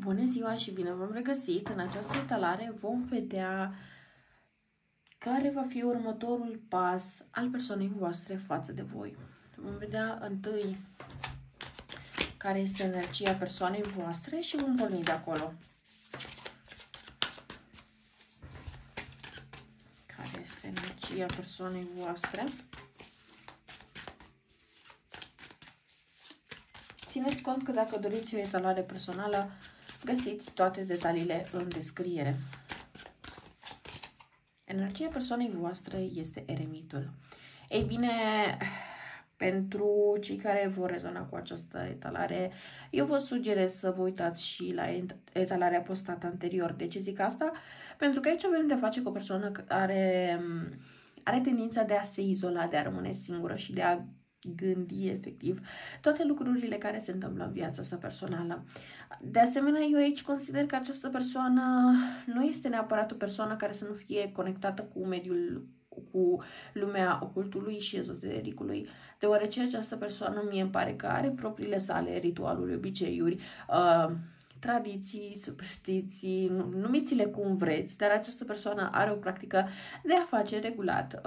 Bună ziua și bine v-am regăsit! În această etalare vom vedea care va fi următorul pas al persoanei voastre față de voi. Vom vedea întâi care este energia persoanei voastre și vom porni de acolo. Care este energia persoanei voastre? Țineți cont că dacă doriți o etalare personală, găsiți toate detaliile în descriere. Energia persoanei voastre este eremitul. Ei bine, pentru cei care vor rezona cu această etalare, eu vă sugerez să vă uitați și la etalarea postată anterior. De ce zic asta? Pentru că aici avem de-a face cu o persoană care are tendința de a se izola, de a rămâne singură și de a gândi efectiv toate lucrurile care se întâmplă în viața sa personală. De asemenea, eu aici consider că această persoană nu este neapărat o persoană care să nu fie conectată cu mediul, cu lumea ocultului și ezotericului, deoarece această persoană mie îmi pare că are propriile sale ritualuri, obiceiuri, tradiții, superstiții, numiți-le cum vreți, dar această persoană are o practică de a face regulat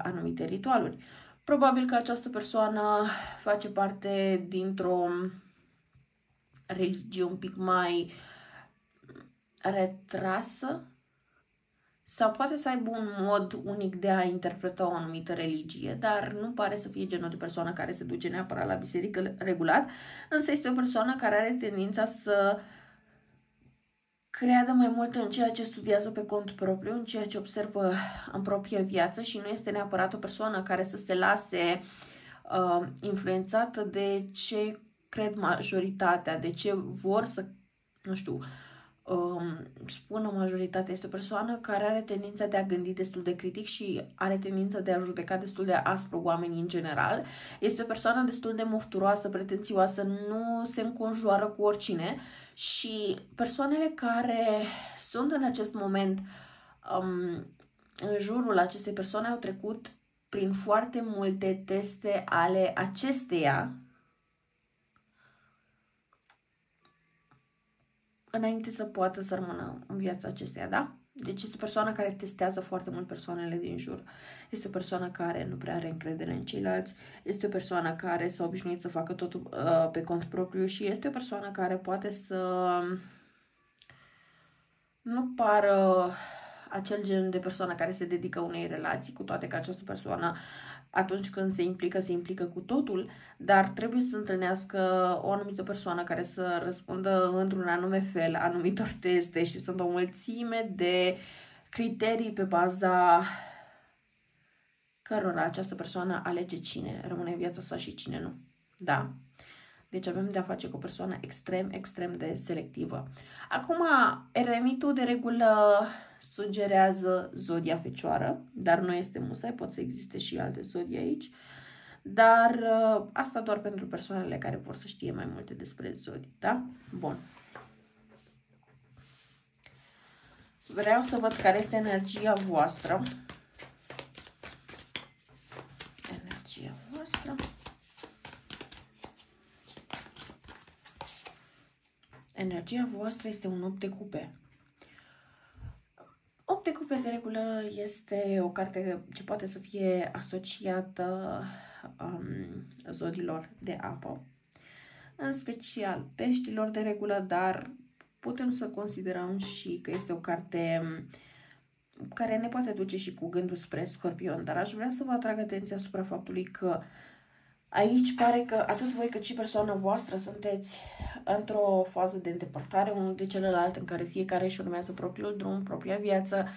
anumite ritualuri. Probabil că această persoană face parte dintr-o religie un pic mai retrasă sau poate să aibă un mod unic de a interpreta o anumită religie, dar nu pare să fie genul de persoană care se duce neapărat la biserică regulat, însă este o persoană care are tendința să creadă mai mult în ceea ce studiază pe cont propriu, în ceea ce observă în propria viață și nu este neapărat o persoană care să se lase influențată de ce cred majoritatea, de ce vor să, nu știu, spună majoritatea. Este o persoană care are tendința de a gândi destul de critic și are tendința de a judeca destul de aspru oamenii în general. Este o persoană destul de mofturoasă, pretențioasă, nu se înconjoară cu oricine și persoanele care sunt în acest moment în jurul acestei persoane au trecut prin foarte multe teste ale acesteia înainte să poată să rămână în viața acesteia, da? Deci este o persoană care testează foarte mult persoanele din jur. Este o persoană care nu prea are încredere în ceilalți. Este o persoană care s-a obișnuit să facă totul pe cont propriu și este o persoană care poate să nu pară acel gen de persoană care se dedică unei relații, cu toate că această persoană atunci când se implică cu totul, dar trebuie să întâlnească o anumită persoană care să răspundă într-un anume fel anumitor teste și sunt o mulțime de criterii pe baza cărora această persoană alege cine rămâne în viața sa și cine nu. Da? Deci avem de a face cu o persoană extrem de selectivă. Acum, eremitul de regulă sugerează zodia Fecioară, dar nu este musai, pot să existe și alte zodii aici. Dar asta doar pentru persoanele care vor să știe mai multe despre zodii, da? Bun. Vreau să văd care este energia voastră. Energia voastră. Energia voastră este un 8 de cupe. 8 de cupe de regulă este o carte ce poate să fie asociată zodilor de apă, în special peștilor de regulă, dar putem să considerăm și că este o carte care ne poate duce și cu gândul spre Scorpion, dar aș vrea să vă atrag atenția asupra faptului că aici pare că atât voi cât și persoana voastră sunteți într-o fază de îndepărtare unul de celălalt, în care fiecare își urmează propriul drum, propria viață,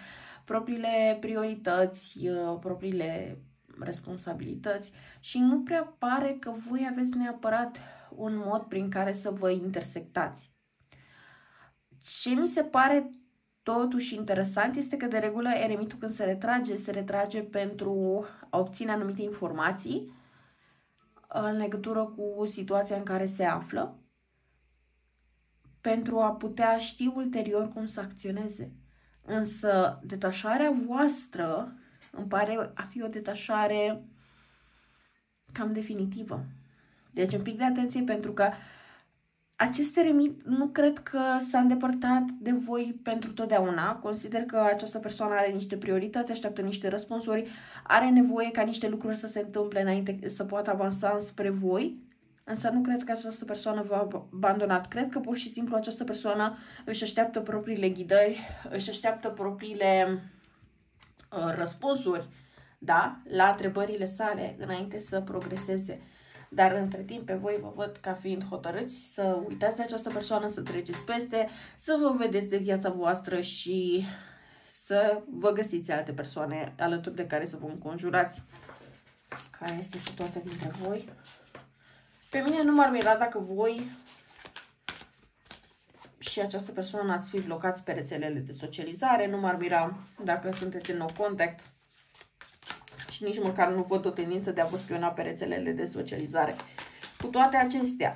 propriile priorități, propriile responsabilități și nu prea pare că voi aveți neapărat un mod prin care să vă intersectați. Ce mi se pare totuși interesant este că de regulă eremitul când se retrage pentru a obține anumite informații în legătură cu situația în care se află, pentru a putea ști ulterior cum să acționeze. Însă detașarea voastră îmi pare a fi o detașare cam definitivă. Deci un pic de atenție, pentru că acest eremit nu cred că s-a îndepărtat de voi pentru totdeauna. Consider că această persoană are niște priorități, așteaptă niște răspunsuri, are nevoie ca niște lucruri să se întâmple înainte să poată avansa spre voi. Însă nu cred că această persoană v-a abandonat. Cred că pur și simplu această persoană își așteaptă propriile ghidări, își așteaptă propriile răspunsuri, da, la întrebările sale înainte să progreseze. Dar între timp pe voi vă văd ca fiind hotărâți să uitați de această persoană, să treceți peste, să vă vedeți de viața voastră și să vă găsiți alte persoane alături de care să vă înconjurați. Care este situația dintre voi? Pe mine nu m-ar mira dacă voi și această persoană ați fi blocați pe rețelele de socializare. Nu m-ar mira dacă sunteți în no contact și nici măcar nu văd o tendință de a vă spiona pe rețelele de socializare. Cu toate acestea,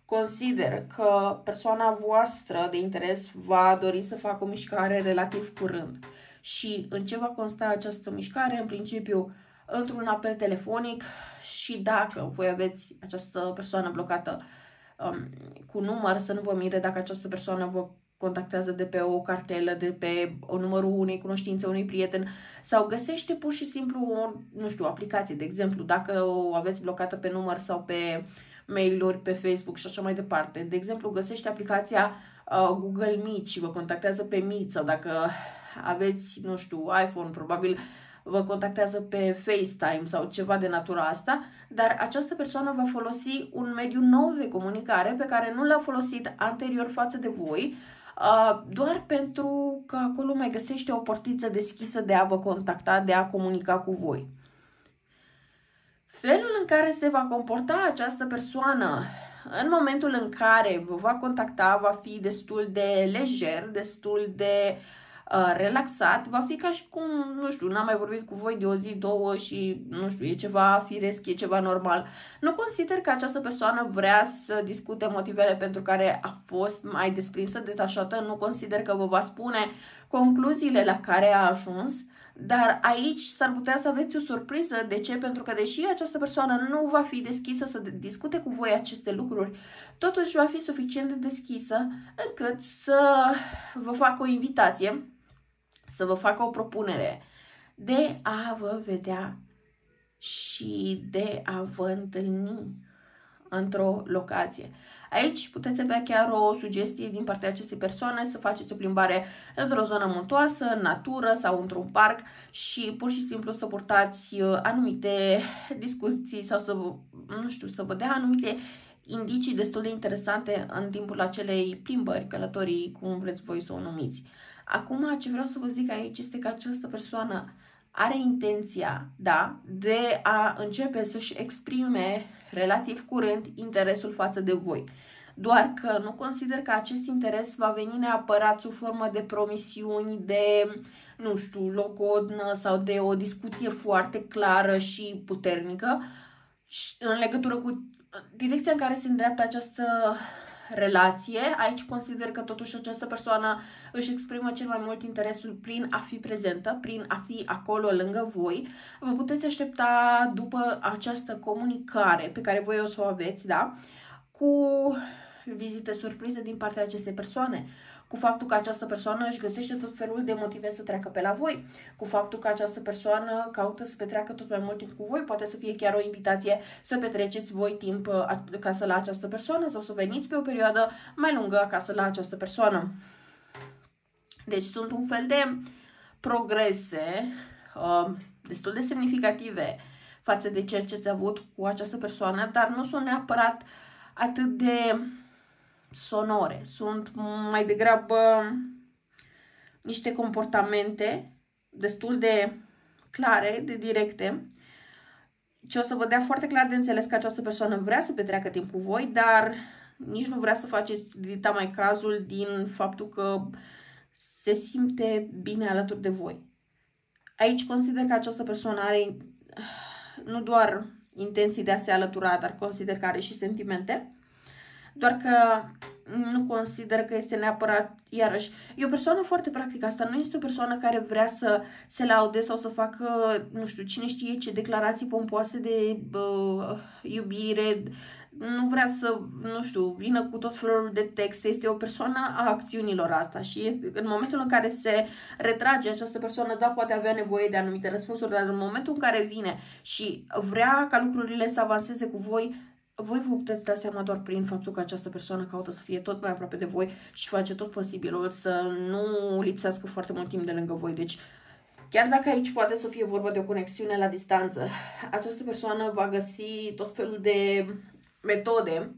consider că persoana voastră de interes va dori să facă o mișcare relativ curând. Și în ce va consta această mișcare? În principiu, într-un apel telefonic și dacă voi aveți această persoană blocată cu număr, să nu vă mire dacă această persoană vă contactează de pe o cartelă, de pe o numărul unei cunoștințe, unui prieten sau găsește pur și simplu o, nu știu, aplicație, de exemplu, dacă o aveți blocată pe număr sau pe mail-uri, pe Facebook și așa mai departe. De exemplu, găsește aplicația Google Meet și vă contactează pe Meet sau dacă aveți, nu știu, iPhone, probabil vă contactează pe FaceTime sau ceva de natura asta, dar această persoană va folosi un mediu nou de comunicare pe care nu l-a folosit anterior față de voi, doar pentru că acolo mai găsește o portiță deschisă de a vă contacta, de a comunica cu voi. Felul în care se va comporta această persoană în momentul în care vă va contacta va fi destul de lejer, destul de relaxat, va fi ca și cum, nu știu, n-am mai vorbit cu voi de o zi, două și, nu știu, e ceva firesc, e ceva normal. Nu consider că această persoană vrea să discute motivele pentru care a fost mai desprinsă, detașată, nu consider că vă va spune concluziile la care a ajuns, dar aici s-ar putea să aveți o surpriză. De ce? Pentru că deși această persoană nu va fi deschisă să discute cu voi aceste lucruri, totuși va fi suficient de deschisă încât să vă facă o invitație, să vă facă o propunere de a vă vedea și de a vă întâlni într-o locație. Aici puteți avea chiar o sugestie din partea acestei persoane să faceți o plimbare într-o zonă muntoasă, în natură sau într-un parc și pur și simplu să purtați anumite discuții sau să vă, nu știu, să vă dea anumite indicii destul de interesante în timpul acelei plimbări, călătorii, cum vreți voi să o numiți. Acum, ce vreau să vă zic aici este că această persoană are intenția, da, de a începe să-și exprime relativ curând interesul față de voi. Doar că nu consider că acest interes va veni neapărat sub formă de promisiuni, de, nu știu, logodnă sau de o discuție foarte clară și puternică în legătură cu direcția în care se îndreaptă această relație. Aici consider că totuși această persoană își exprimă cel mai mult interesul prin a fi prezentă, prin a fi acolo lângă voi. Vă puteți aștepta după această comunicare pe care voi o să o aveți, da? Cu vizite surprize din partea acestei persoane, cu faptul că această persoană își găsește tot felul de motive să treacă pe la voi, cu faptul că această persoană caută să petreacă tot mai mult timp cu voi, poate să fie chiar o invitație să petreceți voi timp acasă la această persoană sau să veniți pe o perioadă mai lungă acasă la această persoană. Deci sunt un fel de progrese destul de semnificative față de ceea ce ați avut cu această persoană, dar nu sunt neapărat atât de sonore. Sunt mai degrabă niște comportamente destul de clare, de directe, ce o să vă dea foarte clar de înțeles că această persoană vrea să petreacă timp cu voi, dar nici nu vrea să faceți dita mai cazul din faptul că se simte bine alături de voi. Aici consider că această persoană are nu doar intenții de a se alătura, dar consider că are și sentimente. Doar că nu consider că este neapărat, iarăși, e o persoană foarte practică. Asta nu este o persoană care vrea să se laude sau să facă, nu știu, cine știe ce declarații pompoase de iubire, nu vrea să, nu știu, vină cu tot felul de texte, este o persoană a acțiunilor asta și este, în momentul în care se retrage această persoană, da, poate avea nevoie de anumite răspunsuri, dar în momentul în care vine și vrea ca lucrurile să avanseze cu voi, voi vă puteți da seama doar prin faptul că această persoană caută să fie tot mai aproape de voi și face tot posibilul să nu lipsească foarte mult timp de lângă voi. Deci, chiar dacă aici poate să fie vorba de o conexiune la distanță, această persoană va găsi tot felul de metode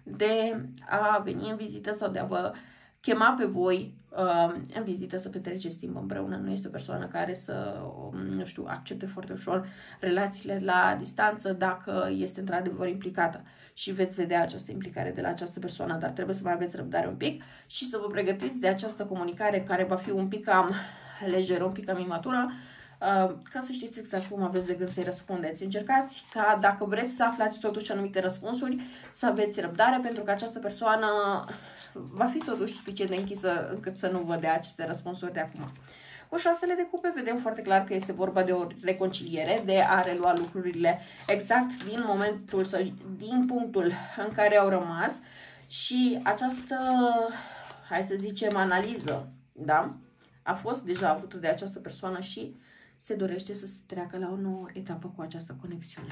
de a veni în vizită sau de a vă chema pe voi în vizită să petreceți timp împreună. Nu este o persoană care să, nu știu, accepte foarte ușor relațiile la distanță dacă este într-adevăr implicată. Și veți vedea această implicare de la această persoană, dar trebuie să mai aveți răbdare un pic și să vă pregătiți de această comunicare care va fi un pic cam lejeră, un pic cam imatură, ca să știți exact cum aveți de gând să-i răspundeți. Încercați ca, dacă vreți să aflați totuși anumite răspunsuri, să aveți răbdare, pentru că această persoană va fi totuși suficient de închisă încât să nu vă dea aceste răspunsuri de acum. Cu șasele de cupe vedem foarte clar că este vorba de o reconciliere, de a relua lucrurile exact din momentul sau din punctul în care au rămas și această, hai să zicem, analiză, da? A fost deja avută de această persoană și se dorește să se treacă la o nouă etapă cu această conexiune.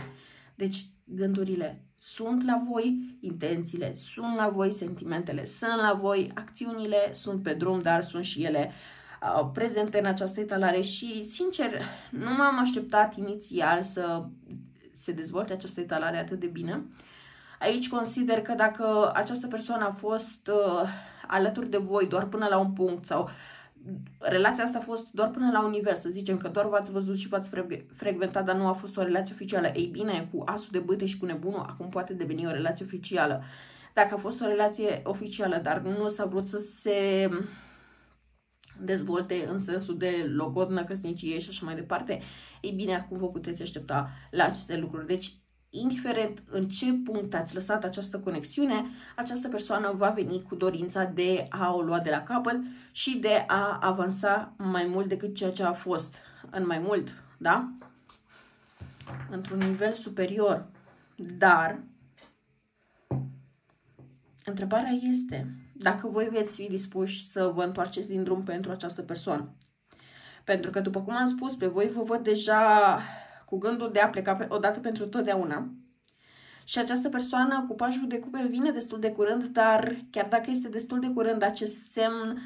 Deci, gândurile sunt la voi, intențiile sunt la voi, sentimentele sunt la voi, acțiunile sunt pe drum, dar sunt și ele prezente în această etalare și, sincer, nu m-am așteptat inițial să se dezvolte această etalare atât de bine. Aici consider că dacă această persoană a fost alături de voi doar până la un punct sau relația asta a fost doar până la univers, să zicem că doar v-ați văzut și v-ați frecventat, dar nu a fost o relație oficială. Ei bine, cu asul de bâte și cu nebunul, acum poate deveni o relație oficială. Dacă a fost o relație oficială, dar nu s-a vrut să se dezvolte în sensul de logodnă, căsnicie și așa mai departe, ei bine, acum vă puteți aștepta la aceste lucruri. Deci, indiferent în ce punct ați lăsat această conexiune, această persoană va veni cu dorința de a o lua de la capăt și de a avansa mai mult decât ceea ce a fost, în mai mult, da? Într-un nivel superior. Dar, întrebarea este dacă voi veți fi dispuși să vă întoarceți din drum pentru această persoană. Pentru că, după cum am spus, pe voi vă văd deja cu gândul de a pleca odată pentru totdeauna. Și această persoană cu pajul de cupe vine destul de curând, dar chiar dacă este destul de curând, acest semn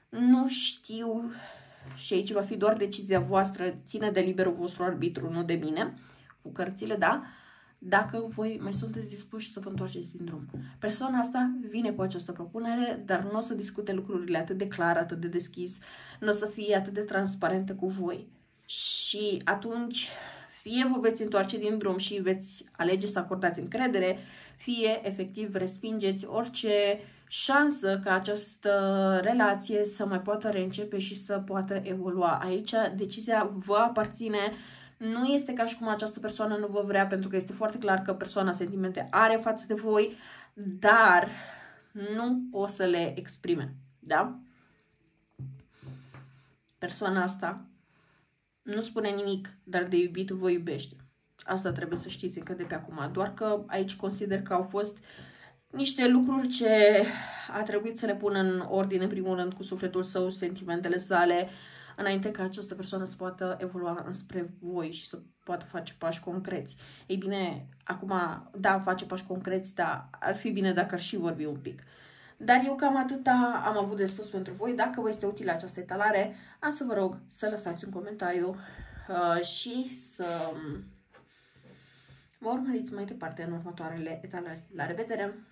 nu știu, și aici va fi doar decizia voastră, ține de liberul vostru arbitru, nu de mine, cu cărțile, da? Dacă voi mai sunteți dispuși să vă întoarceți din drum. Persoana asta vine cu această propunere, dar nu o să discute lucrurile atât de clar, atât de deschis, nu o să fie atât de transparentă cu voi. Și atunci, fie vă veți întoarce din drum și veți alege să acordați încredere, fie efectiv respingeți orice șansă ca această relație să mai poată reîncepe și să poată evolua. Aici decizia vă aparține. Nu este ca și cum această persoană nu vă vrea, pentru că este foarte clar că persoana sentimente are față de voi, dar nu o să le exprime, da? Persoana asta nu spune nimic, dar de iubit vă iubește. Asta trebuie să știți încă de pe acum. Doar că aici consider că au fost niște lucruri ce a trebuit să le pună în ordine, în primul rând, cu sufletul său, sentimentele sale, înainte ca această persoană să poată evolua înspre voi și să poată face pași concreți. Ei bine, acum, da, face pași concreți, dar ar fi bine dacă ar și vorbi un pic. Dar eu cam atâta am avut de spus pentru voi. Dacă vă este utilă această etalare, am să vă rog să lăsați un comentariu și să mă urmăriți mai departe în următoarele etalări. La revedere!